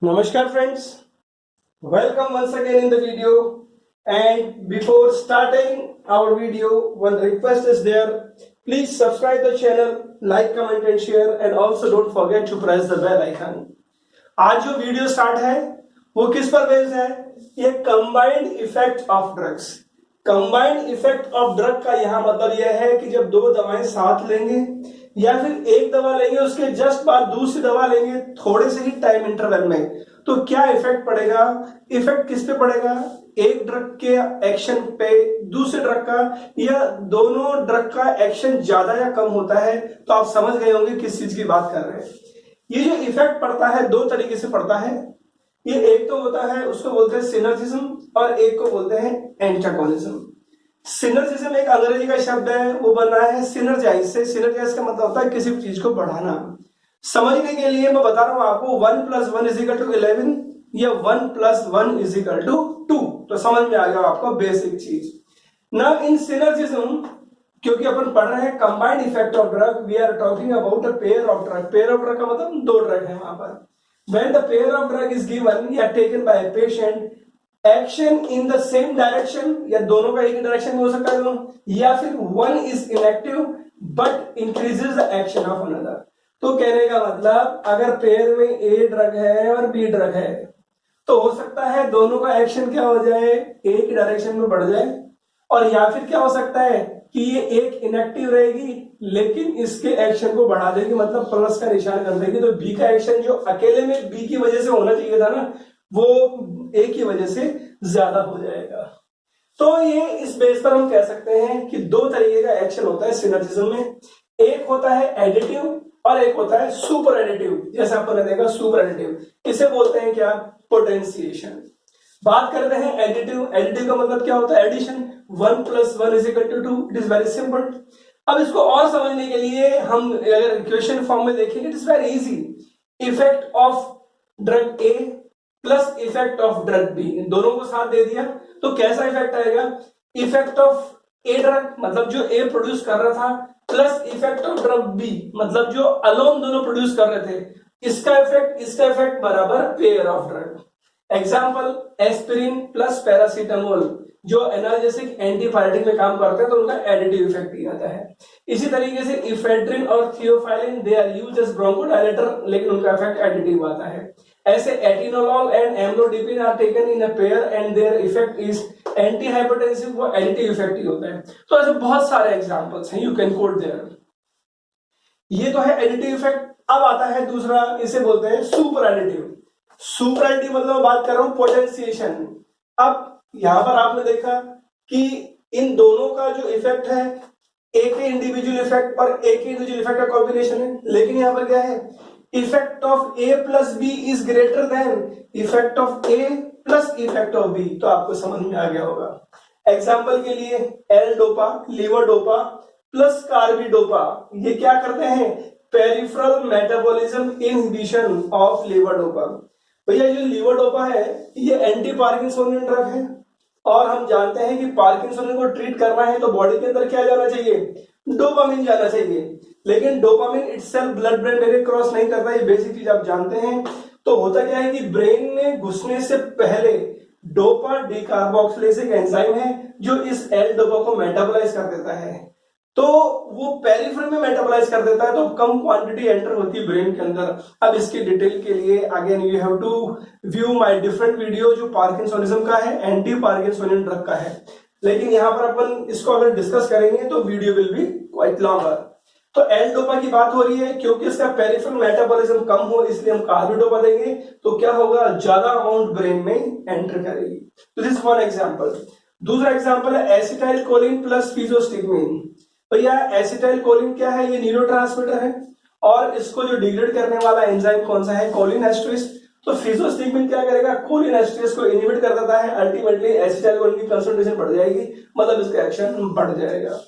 Namaskar friends, welcome once again in the video, and before starting our video one request is there. Please subscribe the channel, like, comment and share, and also don't forget to press the bell icon. आज जो video start है वो किस पर based है? ये combined effect of drugs. Combined effect of drug का यहाँ मतलब यह है कि जब दो दवाएं साथ लेंगे या फिर एक दवा लेंगे उसके जस्ट बाद दूसरी दवा लेंगे थोड़े से ही टाइम इंटरवल में, तो क्या इफेक्ट पड़ेगा? इफेक्ट किस पे पड़ेगा? एक ड्रग के एक्शन पे दूसरे ड्रग का, या दोनों ड्रग का एक्शन ज्यादा या कम होता है? तो आप समझ गए होंगे किस चीज की बात कर रहे हैं। ये जो इफेक्ट पड़ता है दो तरीके से पड़ता है। ये एक तो होता है उसको बोलते हैं सिनर्जिज्म और एक को बोलते हैं एंटागोनिज्म। सिनर्जिज्म एक अंग्रेजी का शब्द है, वो बन रहा है सिनर्जाइज से। सिनर्जाइज का मतलब होता है किसी चीज को बढ़ाना। समझने के लिए मैं बता रहा हूं आपको 1 + 1 = 11 या 1 + 1 = 2, तो समझ में आ गया आपको बेसिक चीज। नाउ इन सिनर्जिज्म, क्योंकि अपन पढ़ रहे हैं combined effect of drug, we are talking about a pair of drug. Pair of drug का मतलब दो ड्रग है वहां पर। When the pair of drug is given या taken by a patient, action in the same direction, या दोनों का एक ही डायरेक्शन में हो सकता है, या फिर one is inactive but increases the action of another। तो कहने का मतलब अगर पेयर में ए ड्रग है और बी ड्रग है तो हो सकता है दोनों का एक्शन क्या हो जाए, एक ही डायरेक्शन में बढ़ जाए, और या फिर क्या हो सकता है कि ये एक इनएक्टिव रहेगी लेकिन इसके एक्शन को बढ़ा देगी, मतलब प्लस का निशान कर देगी। तो बी का एक्शन जो अकेले में बी की वजह से होना चाहिए था ना, वो ए की वजह से ज्यादा हो जाएगा। तो ये इस बेस पर हम कह सकते हैं कि दो तरीके का एक्शन होता है सिनर्जिज्म में। एक होता है एडिटिव और एक होता है सुपर एडिटिव। जैसे आपने देखा सुपर एडिटिव, इसे बोलते हैं क्या? पोटेंशिएशन। बात करते हैं एडिटिव। एडिटिव का मतलब क्या होता है? Addition. 1 + 1 = 2। It is very simple. अब इसको और समझने के लिए हम अगर इक्वेशन फॉर्म में देखेंगे, it is very easy. Effect of drug A plus effect of drug B, इन दोनों को साथ दे दिया तो कैसा इफेक्ट आएगा? इफेक्ट ऑफ ए ड्रग, मतलब जो ए प्रोड्यूस कर रहा था, plus effect of drug B, मतलब जो अलोन दोनों प्रोड्यूस कर रहे थे, इसका इफेक्ट बराबर pair of drug. Example, aspirin plus paracetamol, जो एनाल्जेसिक एंटीपायरेटिक में काम करते हैं तो उनका एडिटिव इफेक्ट ही आता है। इसी तरीके से इफेड्रिन और theophylline, they are used as bronchodilator, लेकिन उनका इफेक्ट एडिटिव आता है। ऐसे atenolol and amlodipine are taken in a pair and their effect is anti hypertensive, वो एडिटिव इफेक्ट ही होता है। तो ऐसे बहुत सारे एग्जांपल्स हैं, यू कैन कोट देयर। ये तो है एडिटिव इफेक्ट। अब आता है दूसरा, इसे बोलते हैं सुपर एडिटिव। सुपर एडिटिव मतलब बात कर रहा हूं पोटेंशिएशन। अब यहां पर आपने देखा कि इन दोनों का जो इफेक्ट है एक ही इंडिविजुअल इफेक्ट और एक ही इंडिविजुअल इफेक्ट का कॉम्बिनेशन है, लेकिन यहां पर क्या है? Effect of A plus B is greater than effect of A plus effect of B. तो आपको समझ में आ गया होगा। एग्जाम्पल के लिए L dopa, levodopa plus carbidopa, ये क्या करते हैं? Peripheral metabolism inhibition of levodopa. भैया जो लीवोडोपा है ये एंटी पार्किंसोनियन ड्रग है, और हम जानते हैं कि पार्किंसोनियन को ट्रीट करना है तो बॉडी के अंदर क्या जाना चाहिए? डोपामिन जाना चाहिए। लेकिन dopamine itself blood brain barrier cross नहीं करता, ये बेसिक चीज आप जानते हैं। तो होता क्या है कि ब्रेन में घुसने से पहले डोपा डिकार्बोक्सिलेज एक एंजाइम है जो इस एल डोपा को मेटाबोलाइज कर देता है, तो वो पेरिफेरल में मेटाबोलाइज कर देता है, तो कम क्वांटिटी एंटर होती है ब्रेन के अंदर। अब इसकी डिटेल के लिए again you have to view my different video जो पार्किंसोनिज्म का है, एंटी पार्किंसोनियन ड्रग का है। लेकिन यहां पर अपन इसको अगर डिस्कस करेंगे तो video will be quite longer. तो एल डोपा की बात हो रही है, क्योंकि इसका पेरिफेरल मेटाबॉलिज्म कम हो इसलिए हम कार्बिडोपा देंगे, तो क्या होगा? ज्यादा अमाउंट ब्रेन में एंटर करेगी। तो दिस वन एग्जांपल। दूसरा एग्जांपल है एसिटाइल कोलिन प्लस फिजोस्टिगमिन। भैया एसिटाइल कोलिन क्या है? ये न्यूरोट्रांसमीटर है, और इसको जो डिग्रेड करने वाला एंजाइम कौन सा है? कोलिन एस्ट्रेस। तो फिजोस्टिगमिन क्या करेगा? कोलिन एस्ट्रेस को इनहिबिट कर देता है, अल्टीमेटली एसिटाइल कोलिन की कंसंट्रेशन बढ़ जाएगी, मतलब इसका एक्शन बढ़ जाएगा।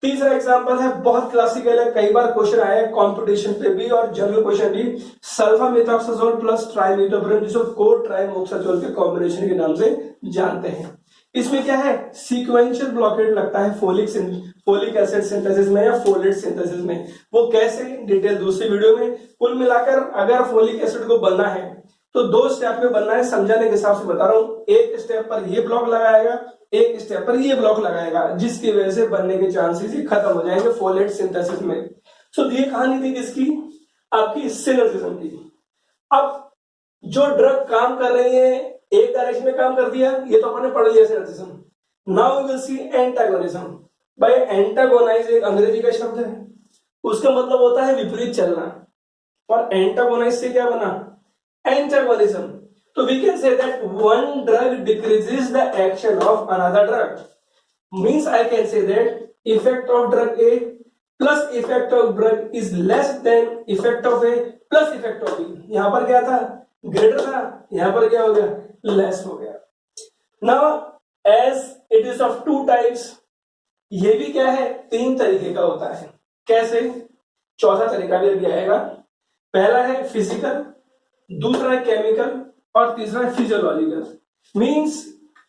तीसरा एग्जांपल है, बहुत क्लासिकल है, कई बार क्वेश्चन आया है कंपटीशन पे भी और जनरल क्वेश्चन भी, सल्फामेथोक्साजोल प्लस ट्राइमेथोप्रिन, जिसको को ट्राइमोक्साजोल के कॉम्बिनेशन के नाम से जानते हैं। इसमें क्या है? सीक्वेंशियल ब्लॉकेट लगता है फोलिक एसिड सिंथेसिस में या फोलेट सिंथेसिस में। वो कैसे? डिटेल दूसरी वीडियो में। कुल मिलाकर अगर फोलिक एसिड को बनना है तो 2 स्टेप में बनना है, समझाने के हिसाब से बता रहा हूं। एक स्टेप पर ये ब्लॉक लगाएगा, एक स्टेप पर ये ब्लॉक लगाएगा, जिसकी वजह से बनने के चांसेस ही खत्म हो जाएंगे फोलेट सिंथेसिस में। तो ये कहानी थी किसकी, आपकी सिनर्जिज्म की। अब जो ड्रग काम कर रही है एक डायरेक्शन में काम कर दिया, ये तो अपने पढ़ लिया synergism. Now we will see antagonism. भाई एंटागोनाइज एक अंग्रेजी का शब्द है, उसका मतलब होता है विपरीत चलना, और एंटागोनाइज से क्या बना, एंटागोनिज्म। तो we can say that one drug decreases the action of another drug, means I can say that effect of drug A plus effect of drug is less than effect of A plus effect of B. यहां पर क्या था, greater था, यहां पर क्या हो गया, लेस हो गया। Now as it is of 2 types, ये भी क्या है, 3 तरीके का होता है। कैसे, चौथा तरीका भी अभी आएगा। पहला है फिजिकल, दूसरा है केमिकल, और तीसरा है physiological. Means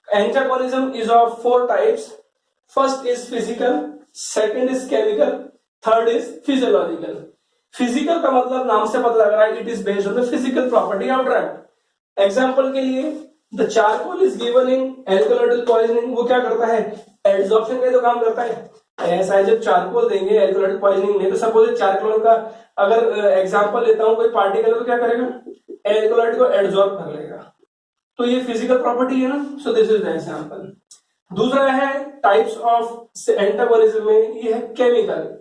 antagonism is of 4 types. First is physical, second is chemical, third is physiological. Physical का मतलब नाम से पता लग रहा है, it is based on the physical property of drug. Example के लिए the charcoal is given in alkaloid poisoning, वो क्या करता है, एड्सॉर्प्शन का तो काम करता है। ऐसा है, जब चारकोल देंगे एल्कोलाइड पॉइजनिंग में, तो सपोज चारकोल का अगर एग्जांपल लेता हूं कोई पार्टिकल, तो क्या करेगा, एल्कोलाइड को एड्सॉर्ब कर लेगा। तो ये फिजिकल प्रॉपर्टी है ना, सो दिस इज द एग्जांपल। दूसरा है टाइप्स ऑफ एंटागोनिज्म में, ये है केमिकल।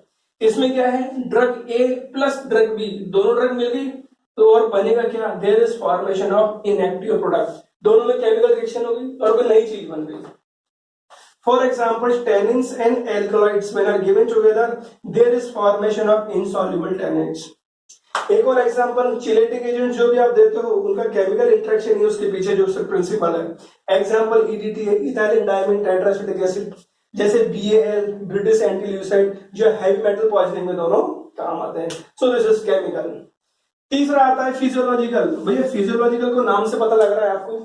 इसमें क्या है, drug A plus drug B, दोनों ड्रग मिल गई तो और बनेगा क्या, there is formation of inactive product, दोनों में केमिकल रिएक्शन होगी और कोई नई चीज बन गई। For example tannins and alkaloids when are given together, there is formation of insoluble tannates. एक और एग्जांपल, चिलेटिक एजेंट जो भी आप देते हो उनका केमिकल इंटरेक्शन ही उसके पीछे जो प्रिंसिपल है। एग्जांपल ईडीटी है, इथाइल डायमीन टेट्राएसिटिक एसिड, जैसे BAL ब्रिटिश एंटील्यूसाइड, जो हैवी मेटल पॉइजनिंग में दोनों काम आते हैं। सो दिस इज केमिकल। तीसरा आता है फिजियोलॉजिकल। भैया फिजियोलॉजिकल को नाम से पता लग रहा है आपको,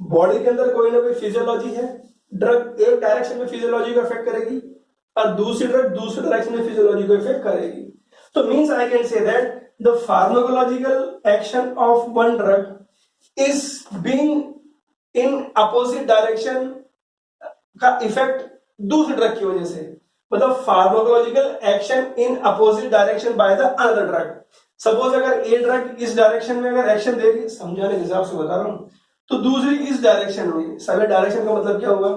बॉडी के अंदर कोई ना कोई फिजियोलॉजी है। ड्रग एक डायरेक्शन में फिजियोलॉजी को इफेक्ट करेगी और दूसरी ड्रग दूसरे डायरेक्शन में फिजियोलॉजी को इफेक्ट करेगी। तो means I can say that the pharmacological action of one drug is being in opposite direction का इफेक्ट दूसरे ड्रग की वजह से, मतलब pharmacological action in opposite direction by the another drug. Suppose अगर ए ड्रग इस डायरेक्शन में अगर एक्शन दे रही है, समझाने के हिसाब से बता रहा हूं, तो दूसरी इस डायरेक्शन में, सभी डायरेक्शन का मतलब क्या होगा,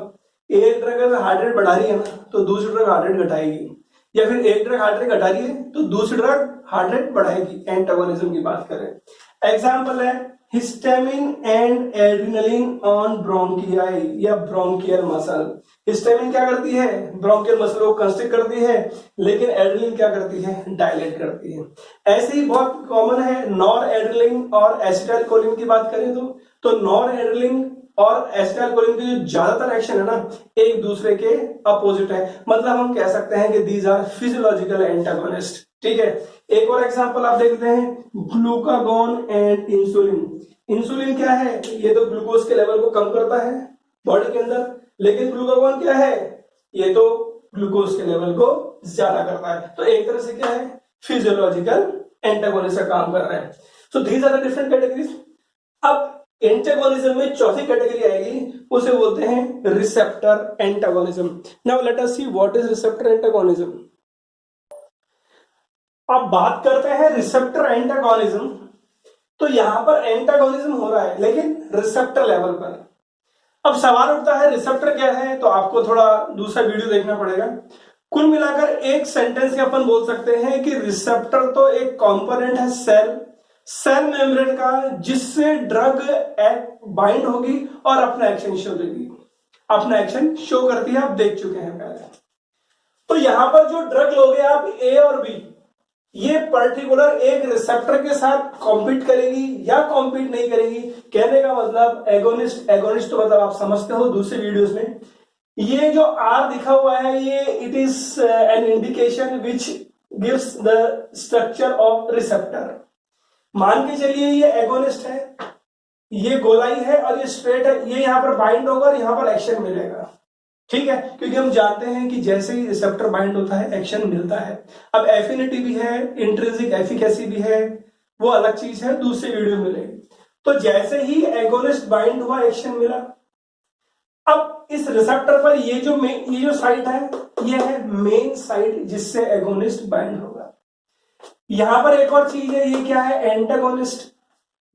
एक ड्रग अगर हार्ट रेट बढ़ा रही है ना, तो दूसरी ड्रग हार्ट रेट घटाएगी, या फिर एक ड्रग हार्ट रेट घटा रही है तो दूसरी ड्रग हार्ट रेट बढ़ाएगी। एंटागोनिज्म की बात करें, एग्जांपल है हिस्टामिन एंड एड्रेनलिन ऑन ब्रोंकियाई या ब्रोंकियल मसल। हिस्टामिन क्या करती है, ब्रोंकियल मसल को कंस्ट्रिक्ट करती है, लेकिन एड्रेनलिन क्या करती है, डायलेट करती है। ऐसे ही बहुत कॉमन है नॉर एड्रेनलिन और एसिटाइलकोलिन की बात करें तो नॉर एड्रेनलिन और एसिटाइलकोलिन की जो ज्यादातर एक्शन है ना, एक दूसरे के अपोजिट है। मतलब हम कह सकते हैं कि दीज आर फिजियोलॉजिकल एंटागोनिस्ट। ठीक है, एक और एग्जांपल आप देखते हैं, ग्लूकागॉन एंड इंसुलिन। इंसुलिन क्या है, ये तो ग्लूकोज के लेवल को कम करता है बॉडी के अंदर, लेकिन ग्लूकागॉन क्या है, ये तो ग्लूकोज के लेवल को ज्यादा करता है। तो एक तरह से क्या है, फिजियोलॉजिकल एंटागोनिस्ट का काम कर रहे हैं। So these are the different categories. अब एंटागोनिज्म में चौथी कैटेगरी आएगी, उसे बोलते हैं receptor antagonism. Now let us see what is receptor antagonism. अब बात करते हैं रिसेप्टर एंटागोनिज्म। तो यहां पर एंटागोनिज्म हो रहा है लेकिन रिसेप्टर लेवल पर। अब सवाल उठता है रिसेप्टर क्या है, तो आपको थोड़ा दूसरा वीडियो देखना पड़ेगा। कुल मिलाकर एक सेंटेंस में अपन बोल सकते हैं कि रिसेप्टर तो एक कंपोनेंट है सेल मेम्ब्रेन का, जिससे ड्रग बाइंड होगी और अपना एक्शन शो देगी, अपना एक्शन शो करती है, आप देख चुके हैं पहले। तो यहां पर जो ड्रग लोगे आप ए और बी, ये पर्टिकुलर एक रिसेप्टर के साथ कॉम्पीट करेगी या कॉम्पीट नहीं करेगी। कहने का मतलब एगोनिस्ट तो मतलब आप समझते हो दूसरे वीडियोस में। ये जो आर दिखा हुआ है, ये it is an indication which gives the structure of receptor. मान के चलिए ये एगोनिस्ट है, ये गोलाई है और ये स्ट्रेट है, ये यहां पर बाइंड होगा और यहां पर एक्शन मिलेगा। ठीक है, क्योंकि हम जानते हैं कि जैसे ही रिसेप्टर बाइंड होता है एक्शन मिलता है। अब एफिनिटी भी है, इंट्रिंसिक एफिकेसी भी है, वो अलग चीज है, दूसरे वीडियो में मिलेगी। तो जैसे ही एगोनिस्ट बाइंड हुआ एक्शन मिला। अब इस रिसेप्टर पर ये जो साइट है ये है मेन साइट जिससे एगोनिस्ट बाइंड होगा। यहां पर एक और चीज है, ये क्या है, एंटागोनिस्ट।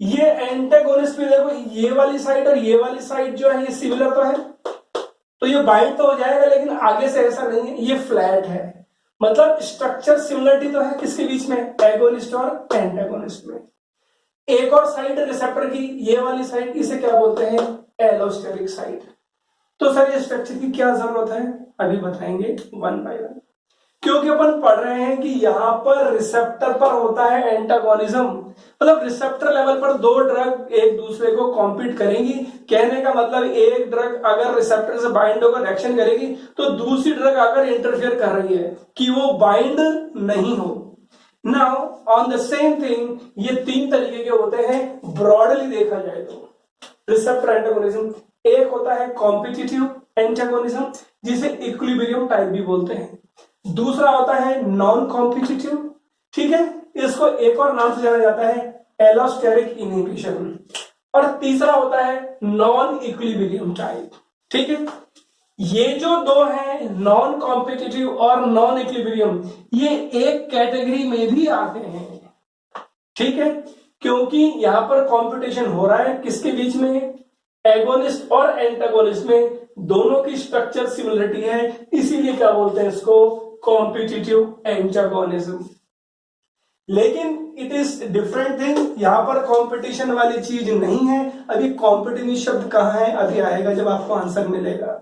ये एंटागोनिस्ट में देखो ये वाली साइड और ये वाली साइड जो है ये सिमिलर तो है, तो ये बाइंड तो हो जाएगा, लेकिन आगे से ऐसा नहीं है, ये फ्लैट है। मतलब स्ट्रक्चर सिमिलरिटी तो है किसके बीच में, एगोनिस्ट और एंटागोनिस्ट में। एक और साइड रिसेप्टर की ये वाली साइड, इसे क्या बोलते हैं, एलोस्टेरिक साइड। तो सर ये स्ट्रक्चर की क्या जरूरत है, अभी बताएंगे वन बाय वन, क्योंकि अपन पढ़ रहे हैं कि यहां पर रिसेप्टर पर होता है एंटागोनिज्म। मतलब रिसेप्टर लेवल पर दो ड्रग एक दूसरे को कॉम्पीट करेंगी। कहने का मतलब एक ड्रग अगर रिसेप्टर से बाइंड होकर एक्शन करेगी तो दूसरी ड्रग अगर इंटरफेयर कर रही है कि वो बाइंड नहीं हो। Now on the same thing, ये तीन तरीके के होते हैं ब्रॉडली देखा जाए तो रिसेप्टर एंटागोनिज्म। एक होता है कॉम्पिटिटिव एंटागोनिज्म जिसे इक्विलिब्रियम टाइप भी बोलते हैं। दूसरा होता है नॉन कॉम्पिटिटिव, ठीक है, इसको एक और नाम से जाना जाता है एलोस्टेरिक इनहिबिशन। और तीसरा होता है नॉन इक्विलिब्रियम टाइप। ठीक है, ये जो दो हैं नॉन कॉम्पिटिटिव और नॉन इक्विलिब्रियम, ये एक कैटेगरी में भी आते हैं। ठीक है, क्योंकि यहां पर कंपटीशन हो रहा है किसके बीच में, एगोनिस्ट और एंटागोनिस्ट में। दोनों की स्ट्रक्चर सिमिलरिटी है, इसीलिए क्या बोलते हैं इसको, कॉम्पिटिटिव एंटागोनिज्म। लेकिन इट इज डिफरेंट थिंग, यहां पर कंपटीशन वाली चीज नहीं है। अभी कॉम्पिटिटिव शब्द कहां है, अभी आएगा जब आपको आंसर मिलेगा।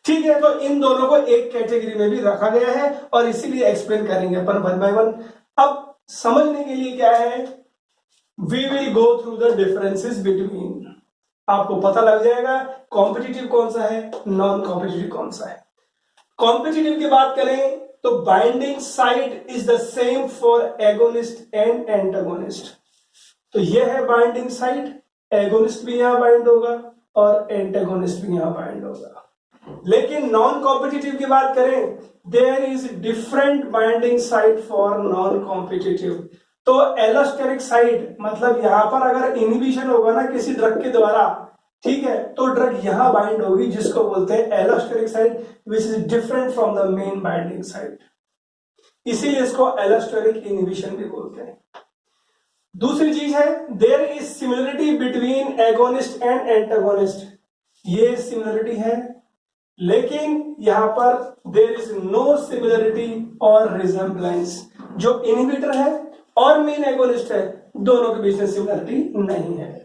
ठीक है, तो इन दोनों को एक कैटेगरी में भी रखा गया है और इसीलिए एक्सप्लेन करेंगे अपन वन बाय वन। अब समझने के लिए क्या है, we will go through the differences between, आपको पता लग जाएगा कॉम्पिटिटिव कौन सा है, नॉन कॉम्पिटिटिव कौन सा है। कॉम्पिटिटिव की बात करें तो binding site is the same for agonist and antagonist. तो यह है बाइंडिंग साइट, एगोनिस्ट भी यहां बाइंड होगा और एंटागोनिस्ट भी यहां बाइंड होगा। लेकिन नॉन कॉम्पिटिटिव की बात करें, there is different binding site for non competitive. तो एलोस्टेरिक साइट मतलब यहां पर अगर इनहिबिशन होगा ना किसी ड्रग के द्वारा, ठीक है, तो ड्रग यहां बाइंड होगी जिसको बोलते हैं allosteric site, which is different from the main binding site, इसीलिए इसको एलोस्टेरिक इनहिबिशन भी बोलते हैं। दूसरी चीज है there is similarity between agonist and antagonist, ये सिमिलरिटी है, लेकिन यहां पर देयर इज नो सिमिलरिटी और रिजेम्बलेंस। जो इनहिबिटर है और मेन एगोनिस्ट है, दोनों के बीच में सिमिलरिटी नहीं है।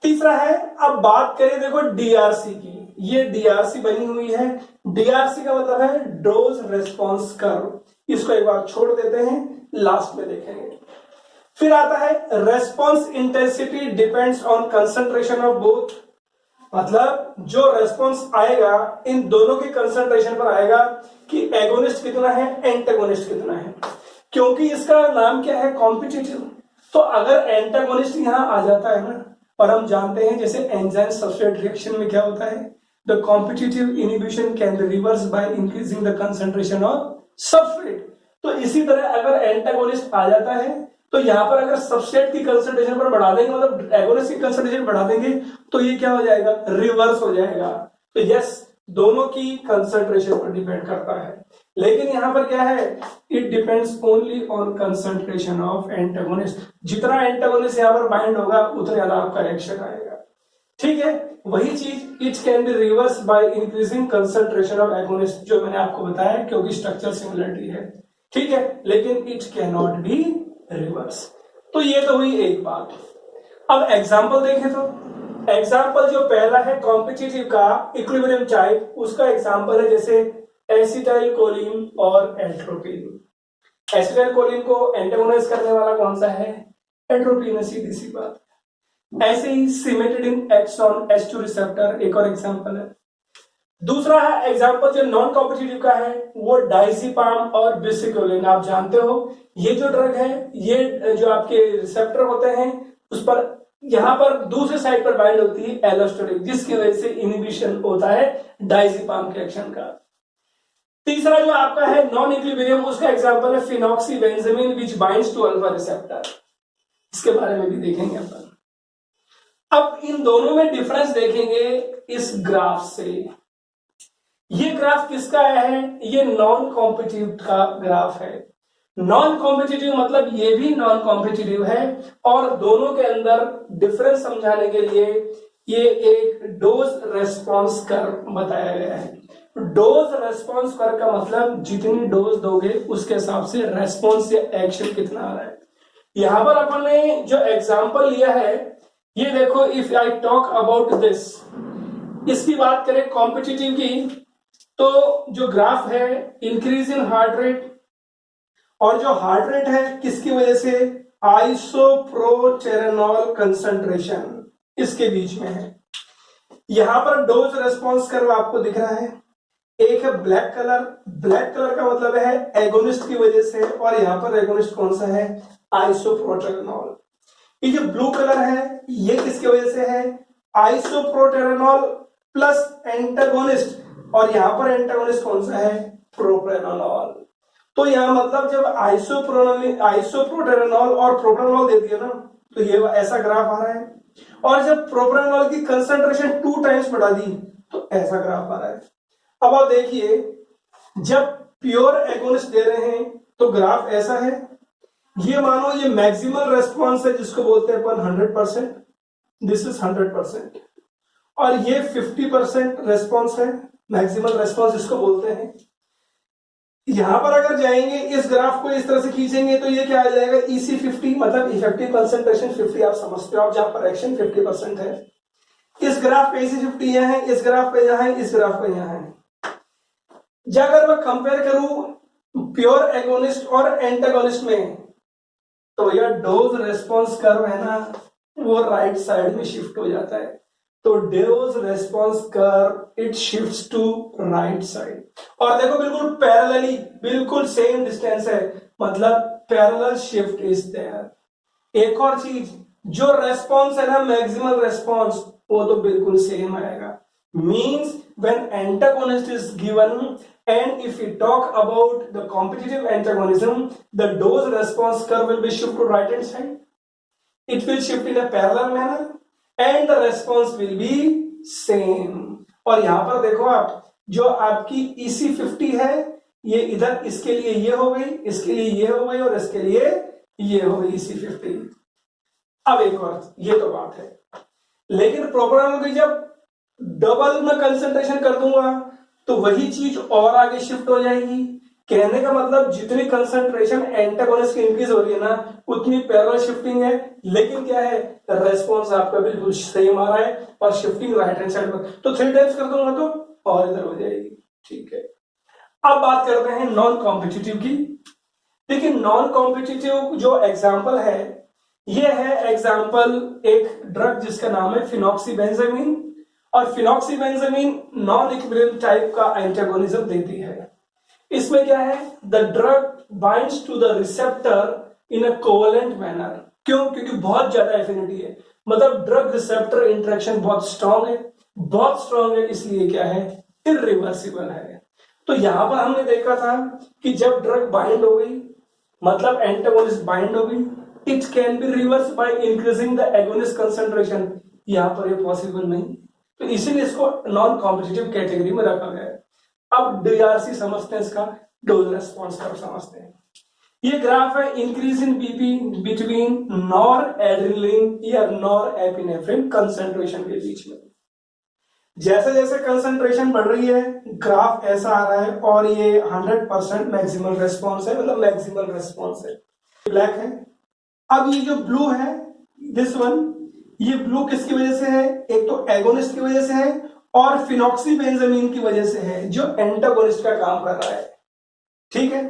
तीसरा है, अब बात करें देखो डीआरसी की, ये डीआरसी बनी हुई है। डीआरसी का मतलब है डोज रेस्पॉन्स कर्व, इसको एक बार छोड़ देते हैं, लास्ट में देखेंगे। फिर आता है response intensity depends on concentration of both, मतलब जो रेस्पॉन्स आएगा इन दोनों के कंसंट्रेशन पर आएगा कि एगोनिस्ट कितना है, एंटागोनिस्ट कितना है। क्योंकि इसका नाम क्या है, कॉम्पिटिटिव, तो अगर एंटागोनिस्ट यहां आ जाता है ना, और हम जानते हैं जैसे एंजाइम सब्सट्रेट रिएक्शन में क्या होता है, the competitive inhibition can be reverse by increasing the concentration of substrate. तो इसी तरह अगर एंटागोनिस्ट आ जाता है तो यहां पर अगर सब्सट्रेट की कंसंट्रेशन पर बढ़ा देंगे, मतलब एगोनिस्ट की कंसंट्रेशन बढ़ा देंगे, तो ये क्या हो जाएगा, रिवर्स हो जाएगा। तो यस, दोनों की कंसंट्रेशन पर डिपेंड करता है, लेकिन यहां पर क्या है, it depends only on concentration of antagonist. जितना एंटागोनिस्ट यहां पर बाइंड होगा उतना ज्यादा आपका रिएक्शन आएगा। ठीक है, वही चीज it can be reverse by increasing concentration of agonist, जो मैंने आपको बताया, क्योंकि स्ट्रक्चर सिमिलरिटी है। ठीक है, लेकिन it can not be reverse. तो ये तो हुई एक बात। अब एग्जांपल देखें तो एग्जांपल जो पहला है कॉम्पिटिटिव का इक्विलिब्रियम टाइप, उसका एग्जांपल है जैसे एसिटाइल कोलिन और एट्रोपिन। एसिटाइल कोलिन को एंटागोनाइज करने वाला कौन सा है, एट्रोपिन है, सीधी सी बात। ऐसे ही सिमेटिडिन एक्सॉन H2 रिसेप्टर एक और एग्जांपल है। दूसरा है एग्जांपल जो नॉन कॉम्पिटिटिव का है, वो डाइजिपाम और बिसिकोलिन। आप जानते हो ये जो ड्रग है, ये जो आपके रिसेप्टर होते हैं उस पर यहां पर दूसरे साइड पर बाइंड होती है एलोस्टेरिक, जिसकी वजह से इनहिबिशन होता है डाइजिपाम के एक्शन का। तीसरा जो आपका है नॉन इक्विलिब्रियम, उसका एग्जांपल है phenoxybenzamine which binds to alpha receptor, इसके बारे में भी देखेंगे अपन। अब इन दोनों में डिफरेंस देखेंगे इस ग्राफ से। ये ग्राफ किसका है? ये नॉन कॉम्पिटिटिव का ग्राफ है। नॉन कॉम्पिटिटिव मतलब ये भी नॉन कॉम्पिटिटिव है, और दोनों के अंदर डिफरेंस समझाने के लिए ये एक डोज रेस्पॉन्स कर्व बताया गया है। डोज रेस्पॉन्स कर्व का मतलब जितनी डोज दोगे उसके हिसाब से रेस्पॉन्स या एक्शन कितना आ रहा है। यहां पर अपन ने जो एग्जांपल लिया है, ये देखो, if I talk about this, इसकी बात करें कॉम्पिटिटिव की, तो जो ग्राफ है इंक्रीज इन हार्ट रेट, और जो हार्ट रेट है किसकी वजह से? आइसोप्रोटेरेनॉल कंसंट्रेशन इसके बीच में है। यहां पर डोज रेस्पॉन्स कर्व आपको दिख रहा है। एक है ब्लैक कलर, ब्लैक कलर का मतलब है एगोनिस्ट की वजह से, और यहां पर एगोनिस्ट कौन सा है? आइसोप्रोटेरेनॉल। ये जो ब्लू कलर है ये किसकी वजह से है? आइसोप्रोटेरेनॉल प्लस एंटागोनिस्ट, और यहां पर एंटागोनिस्ट कौन सा है? प्रोप्रेनोलॉल। तो यहां मतलब जब आइसोप्रोटेरेनॉल और प्रोप्रेनोल दे दिया ना, तो ये ऐसा ग्राफ आ रहा है, और जब प्रोप्रेनोल की कंसंट्रेशन 2 टाइम्स बढ़ा दी तो ऐसा ग्राफ आ रहा है। अब आप देखिए, जब प्योर एगोनिस्ट दे रहे हैं तो ग्राफ ऐसा है। ये मानो ये मैक्सिमल रेस्पॉन्स है जिसको बोलते हैं अपन 100%, दिस इज 100%, और ये 50% रेस्पॉन्स है, मैक्सिमल रेस्पॉन्स जिसको बोलते हैं। यहां पर अगर जाएंगे इस ग्राफ को इस तरह से खींचेंगे तो ये क्या आ जाएगा? EC50, मतलब इफेक्टिव कंसंट्रेशन 50, आप समझते हो, आप जहां पर एक्शन 50% है। इस ग्राफ पे EC50 यहां है, इस ग्राफ पे यहां है, इस ग्राफ पे यहां है। जब अगर मैं कंपेयर करूं प्योर एगोनिस्ट और एंटागोनिस्ट में, तो यह डोज रेस्पॉन्स कर्व है ना, वो राइट साइड में शिफ्ट हो जाता है। तो dose response curve it shifts to right side, और देखो बिल्कुल पैरेलली, बिल्कुल सेम डिस्टेंस है, मतलब पैरेलल शिफ्ट इज देयर। एक और चीज, जो रेस्पॉन्स है ना मैक्सिमल रेस्पॉन्स, वो तो बिल्कुल सेम आएगा। Means when antagonist is given, and if we talk about the competitive antagonism, the dose response curve will be shifted to right hand side. It will shift in a parallel manner and the response will be same. और यहां पर देखो आप, जो आपकी EC50 है, ये इधर इसके लिए ये हो गई, इसके लिए ये हो गई, और इसके लिए ये हो गई EC50। अब एक और ये तो बात है, लेकिन प्रोप्रानोल की जब डबल में कंसंट्रेशन कर दूंगा तो वही चीज और आगे शिफ्ट हो जाएगी। कहने का मतलब जितनी कंसंट्रेशन एंटागोनिस्ट की इंक्रीज हो रही है ना, उतनी पैरेलल शिफ्टिंग है, लेकिन क्या है, रेस्पॉन्स आपका बिल्कुल सेम आ रहा है, और शिफ्टिंग राइट हैंड साइड पर। तो 3 टाइम्स कर दूंगा तो और इधर हो जाएगी। ठीक है, अब बात करते हैं नॉन कॉम्पिटिटिव की। देखिए, नॉन कॉम्पिटिटिव जो एग्जाम्पल है, ये है एग्जाम्पल एक ड्रग जिसका नाम है फिनॉक्सीबेंजामीन, और फिनॉक्सीबेंजामीन नॉन इक्विलिब्रियम टाइप का एंटागोनिज्म देती है। इसमें क्या है, the drug binds to the receptor in a covalent manner. क्यों? क्योंकि बहुत ज्यादा एफिनिटी है, मतलब ड्रग रिसेप्टर इंटरेक्शन बहुत स्ट्रांग है, बहुत स्ट्रांग है, इसलिए क्या है, इरिवर्सिबल है। तो यहां पर हमने देखा था कि जब ड्रग बाइंड हो गई, मतलब एंटागोनिस्ट बाइंड हो गई, it can be reverse by increasing the agonist concentration. यहां पर ये पॉसिबल नहीं, तो इसीलिए इसको नॉन कॉम्पिटिटिव कैटेगरी में रखा गया है। अब DRC समझते हैं, इसका डोज रेस्पॉन्स कर्व समझते हैं। ये ग्राफ है increase in BP between nor adrenaline या नॉर एपिनेफ्रिन कंसंट्रेशन के बीच में। जैसे जैसे कंसंट्रेशन बढ़ रही है ग्राफ ऐसा आ रहा है, और ये 100% मैक्सिमल रेस्पॉन्स है, मतलब मैक्सिमल रेस्पॉन्स है। ब्लैक है। अब ये जो ब्लू है, दिस वन, ये ब्लू किसकी वजह से है? एक तो एगोनिस्ट की वजह से है, और फिनॉक्सीबेंजामीन की वजह से है, जो एंटागोनिस्ट का काम कर रहा है। ठीक है,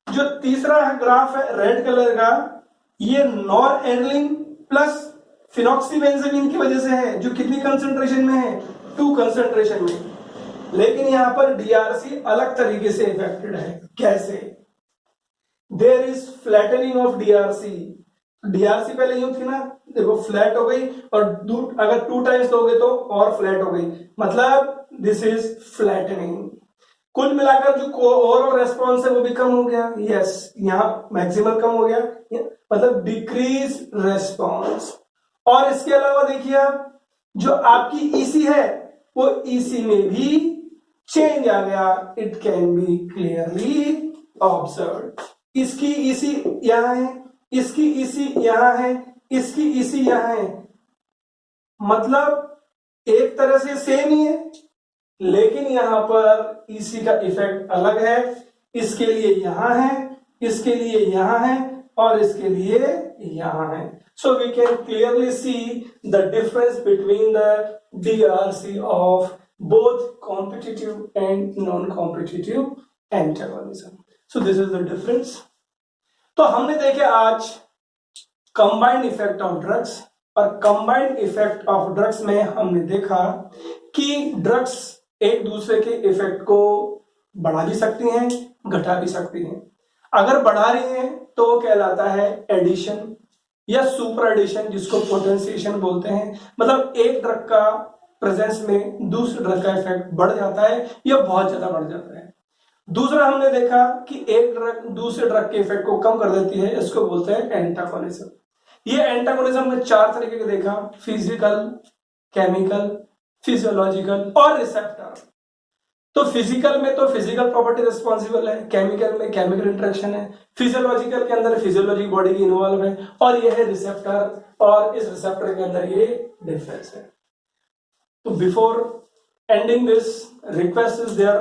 जो तीसरा ग्राफ है रेड कलर का, ये नॉर एड्रेनलिन प्लस फिनॉक्सीबेंजामीन की वजह से है, जो कितनी कंसंट्रेशन में है? 2 कंसंट्रेशन में। लेकिन यहां पर DRC अलग तरीके से इफेक्टेड है। कैसे? There is flattening of DRC पहले यूं थी ना, देखो फ्लैट हो गई, और अगर 2 टाइम्स दोगे तो और फ्लैट हो गई, मतलब दिस इज फ्लैटनिंग। कुल मिलाकर जो ओवरऑल रेस्पॉन्स है वो भी कम हो गया। यस, यहाँ मैक्सिमम कम हो गया, मतलब डिक्रीज रेस्पॉन्स। और इसके अलावा देखिए आप, जो आपकी ईसी है वो ईसी में भी चेंज आ गया, it can be clearly observe. इसकी ईसी यहां है, इसकी ईसी यहां है, इसकी ईसी यहां है, मतलब एक तरह से सेम ही है, लेकिन यहां पर ईसी का इफेक्ट अलग है। इसके लिए यहां है, इसके लिए यहां है और इसके लिए यहां है। So we can clearly see the difference between the DRC of both competitive and non competitive antagonism. So this is the difference. तो हमने देखे आज कंबाइंड इफेक्ट ऑफ ड्रग्स, और कंबाइंड इफेक्ट ऑफ ड्रग्स में हमने देखा कि ड्रग्स एक दूसरे के इफेक्ट को बढ़ा भी सकती हैं, घटा भी सकती हैं। अगर बढ़ा रही हैं तो वो कहलाता है एडिशन या सुपर एडिशन, जिसको पोटेंशिएशन बोलते हैं। मतलब एक ड्रग का प्रेजेंस में दूसरे ड्रग का इफेक्ट बढ़ जाता है या बहुत ज्यादा बढ़ जाता है। दूसरा हमने देखा कि एक ड्रग दूसरे ड्रग के इफेक्ट को कम कर देती है, इसको बोलते हैं एंटागोनिज्म। ये एंटागोनिज्म में 4 तरीके के देखा, फिजिकल, केमिकल, फिजियोलॉजिकल और रिसेप्टर। तो फिजिकल में तो फिजिकल प्रॉपर्टी रिस्पॉन्सिबल है, केमिकल में केमिकल इंटरेक्शन है, फिजियोलॉजिकल के अंदर फिजियोलॉजी बॉडी की इन्वॉल्व है, और ये है रिसेप्टर, और इस रिसेप्टर के अंदर ये डिफरेंस है। तो before ending this, request is there,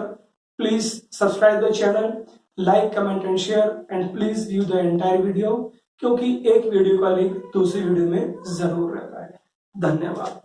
please subscribe the channel, like, comment and share, and please view the entire video, क्योंकि एक वीडियो का लिंक दूसरी वीडियो में जरूर रहता है। धन्यवाद।